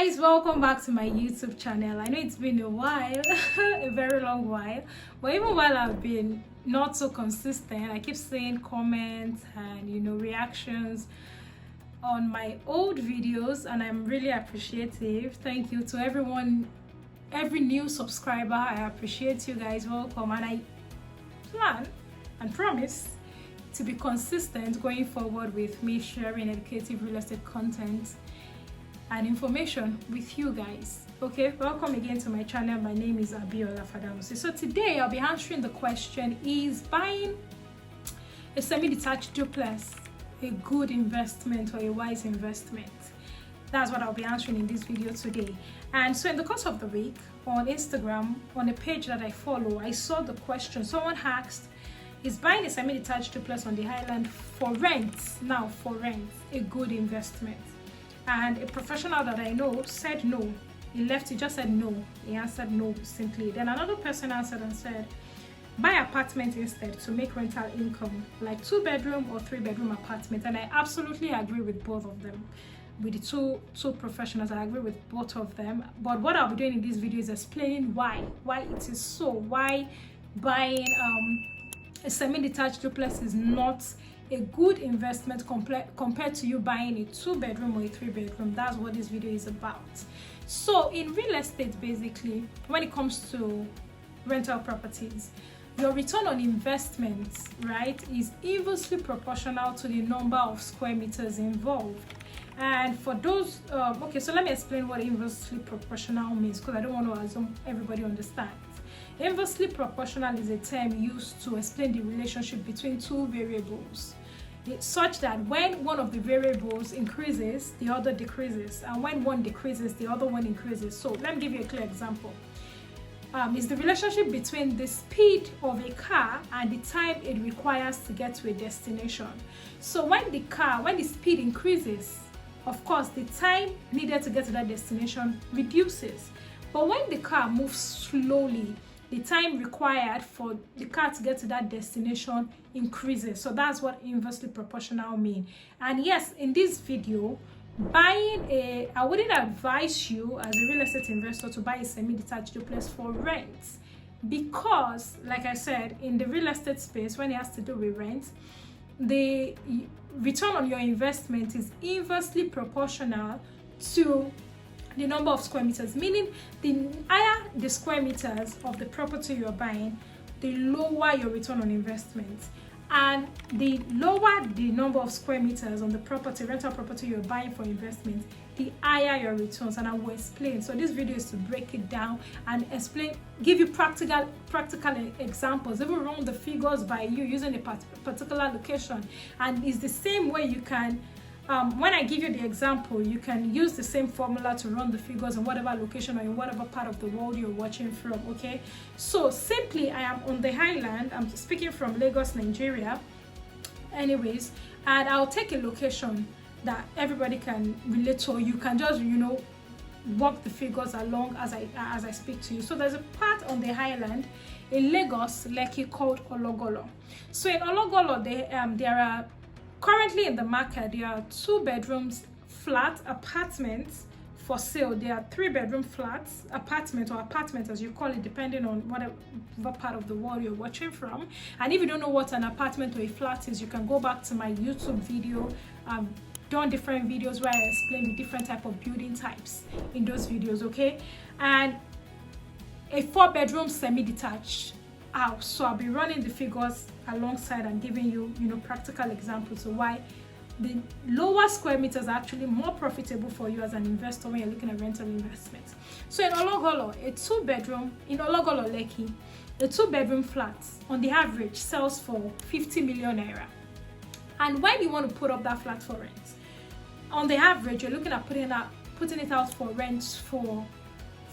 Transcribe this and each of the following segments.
Guys, welcome back to my YouTube channel. I know it's been a while, a very long while, but even while I've been not so consistent, I keep seeing comments and reactions on my old videos, and I'm really appreciative. Thank you to everyone, every new subscriber. I appreciate you guys. Welcome, and I plan and promise to be consistent going forward with me sharing educative real estate content and information with you guys. Okay, welcome again to my channel. My name is Abiola Fadamusi. So today I'll be answering the question: is buying a semi-detached duplex a good investment or a wise investment? That's what I'll be answering in this video today. And so in the course of the week on Instagram, on a page that I follow, I saw the question. Someone asked, is buying a semi-detached duplex on the island for rent, now for rent, a good investment? And a professional that I know said no. He just said no. He answered no simply. Then another person answered and said, buy apartment instead to make rental income, like 2-bedroom or 3-bedroom apartment. And I absolutely agree with both of them. With the two professionals, I agree with both of them. But what I'll be doing in this video is explaining why it is so, why buying a semi-detached duplex is not a good investment compared to you buying a 2-bedroom or a 3-bedroom. That's what this video is about. So in real estate, basically, when it comes to rental properties, your return on investment, right, is inversely proportional to the number of square meters involved. And for those, okay, so let me explain what inversely proportional means, because I don't want to assume everybody understands. Inversely proportional is a term used to explain the relationship between two variables. It's such that when one of the variables increases, the other decreases, and when one decreases, the other one increases. So let me give you a clear example. It's the relationship between the speed of a car and the time it requires to get to a destination. So when the speed increases, of course, the time needed to get to that destination reduces. But when the car moves slowly, the time required for the car to get to that destination increases. So that's what inversely proportional mean. And yes, in this video, I wouldn't advise you as a real estate investor to buy a semi-detached duplex for rent, because like I said, in the real estate space, when it has to do with rent, the return on your investment is inversely proportional to the number of square meters, meaning the higher the square meters of the property you're buying, the lower your return on investment. And the lower the number of square meters on the property, rental property you're buying for investment, the higher your returns. And I will explain. So this video is to break it down and explain, give you practical examples, even run the figures by you using a particular location. And it's the same way you can, when I give you the example, you can use the same formula to run the figures in whatever location or in whatever part of the world you're watching from, okay? So simply, I am on the island. I'm speaking from Lagos, Nigeria. Anyways, and I'll take a location that everybody can relate to. You can just, walk the figures along as I speak to you. So there's a part on the island in Lagos, Lekki, called Ologolo. So in Ologolo, there are currently in the market, there are 2-bedrooms flat apartments for sale. There are 3-bedroom flats, apartment as you call it, depending on whatever part of the world you're watching from. And if you don't know what an apartment or a flat is, you can go back to my YouTube video. I've done different videos where I explain the different type of building types in those videos, okay? And a 4-bedroom semi-detached house. So I'll be running the figures alongside and giving you, practical examples of why the lower square meters are actually more profitable for you as an investor when you're looking at rental investments. So in Ologolo, a 2-bedroom in Ologolo, Lekki, a 2-bedroom flat on the average sells for 50 million naira. And when you want to put up that flat for rent, on the average, you're looking at putting it out for rent for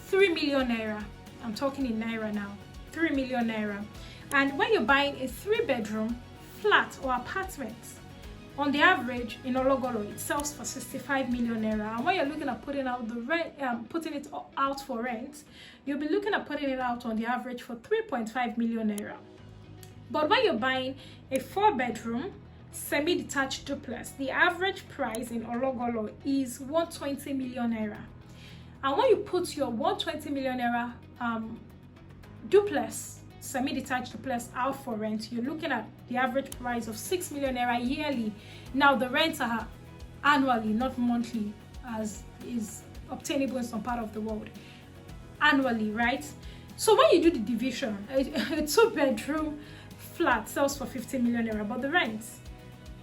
3 million naira. I'm talking in naira now. 3 million naira. And when you're buying a 3-bedroom flat or apartment, on the average in Ologolo, it sells for 65 million naira. And when you're looking at putting it out for rent, you'll be looking at putting it out on the average for 3.5 million naira. But when you're buying a 4-bedroom semi-detached duplex, the average price in Ologolo is 120 million naira. And when you put your 120 million naira duplex, semi-detached duplex out for rent, you're looking at the average price of 6 million naira yearly. Now the rents are annually, not monthly, as is obtainable in some part of the world. Annually, right? So when you do the division, a 2-bedroom flat sells for 50 million naira, but the rent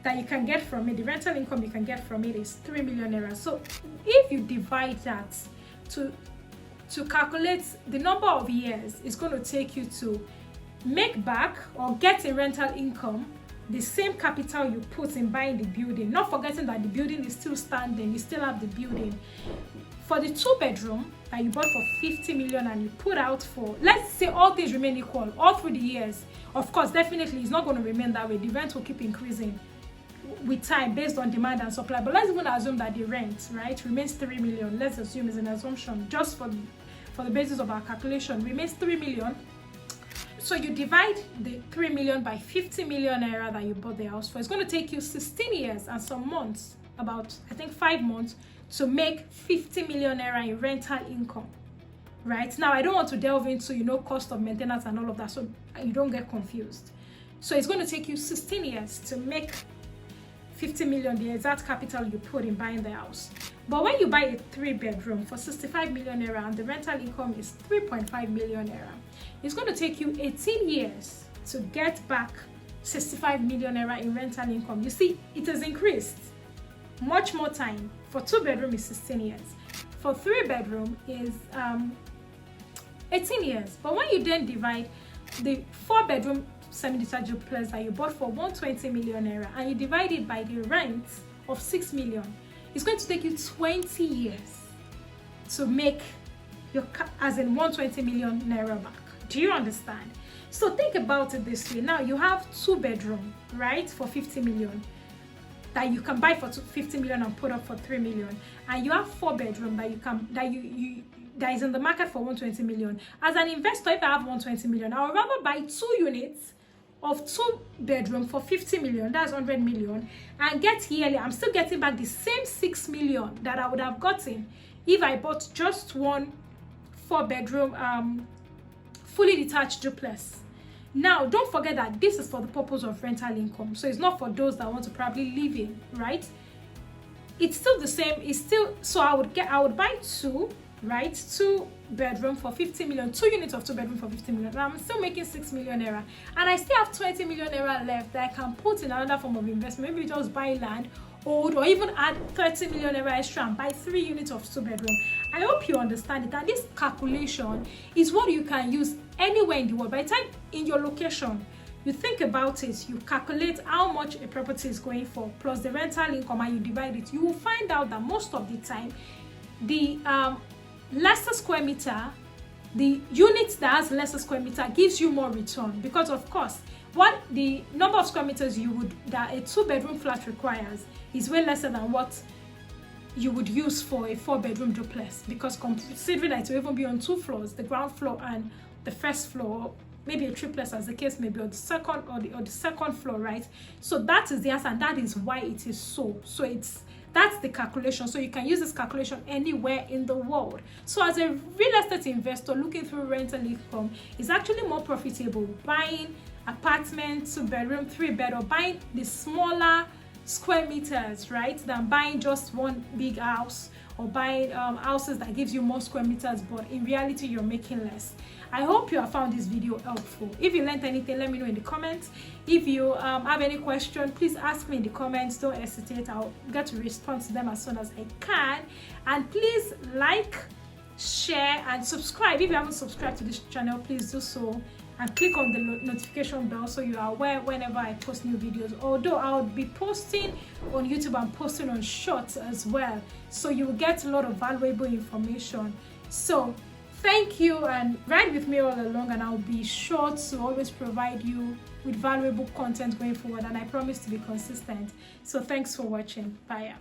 that you can get from it, the rental income you can get from it, is 3 million naira. So if you divide that to calculate the number of years it's going to take you to make back or get in rental income the same capital you put in buying the building, not forgetting that the building is still standing, you still have the building. For the 2-bedroom that you bought for 50 million and you put out for, let's say all things remain equal all through the years, of course, definitely it's not going to remain that way. The rent will keep increasing with time based on demand and supply. But let's even assume that the rent, right, remains 3 million. Let's assume it's an assumption just for the basis of our calculation, remains 3 million. So you divide the 3 million by 50 million naira that you bought the house for. It's going to take you 16 years and some months, about I think 5 months, to make 50 million naira in rental income. Right now, I don't want to delve into cost of maintenance and all of that, so you don't get confused. So it's going to take you 16 years to make 50 million, the exact capital you put in buying the house. But when you buy a 3-bedroom for 65 million naira and the rental income is 3.5 million naira, it's going to take you 18 years to get back 65 million naira in rental income. You see, it has increased much more time. For 2-bedroom is 16 years. For 3-bedroom is 18 years. But when you then divide the 4-bedroom semi-detached duplex that you bought for 120 million naira and you divide it by the rent of 6 million, it's going to take you 20 years to make your, as in 120 million naira back. Do you understand? So think about it this way. Now you have 2-bedroom, right, for 50 million that you can buy for 50 million and put up for 3 million, and you have 4-bedroom that you can that is in the market for 120 million. As an investor, if I have 120 million, I would rather buy 2 units of 2-bedroom for 50 million, that's 100 million, and get yearly, I'm still getting back the same 6 million that I would have gotten if I bought just one 4-bedroom fully detached duplex. Now, don't forget that this is for the purpose of rental income, so it's not for those that want to probably live in, right? It's still the same. It's still, so I would buy 2, right, 2-bedroom for 50 million, 2 units of 2-bedroom for 50 million. And I'm still making 6 million naira, and I still have 20 million naira left that I can put in another form of investment. Maybe just buy land, or even add 30 million naira extra and buy 3 units of 2-bedroom. I hope you understand it. And this calculation is what you can use anywhere in the world. By the time in your location, you think about it, you calculate how much a property is going for, plus the rental income, and you divide it, you will find out that most of the time, the lesser square meter, the unit that has lesser square meter gives you more return, because of course, what the number of square meters that a 2-bedroom flat requires is way lesser than what you would use for a 4-bedroom duplex, because considering that it will even be on 2 floors, the ground floor and the first floor, maybe a triplex as the case may be, or the second floor, right? So that is the answer, and that is why it is so. So that's the calculation. So you can use this calculation anywhere in the world. So as a real estate investor looking through rental income, it's actually more profitable buying apartments, 2-bedroom, 3-bed, or buying the smaller square meters, right, than buying just one big house, or buying houses that gives you more square meters, but in reality you're making less. I hope you have found this video helpful. If you learned anything, let me know in the comments. If you have any question, please ask me in the comments. Don't hesitate. I'll get to respond to them as soon as I can. And please like, share, and subscribe. If you haven't subscribed to this channel, please do so, and click on the notification bell so you are aware whenever I post new videos. Although I'll be posting on YouTube and posting on Shorts as well, so you will get a lot of valuable information. So thank you, and ride with me all along, and I'll be sure to always provide you with valuable content going forward, and I promise to be consistent. So thanks for watching. Bye.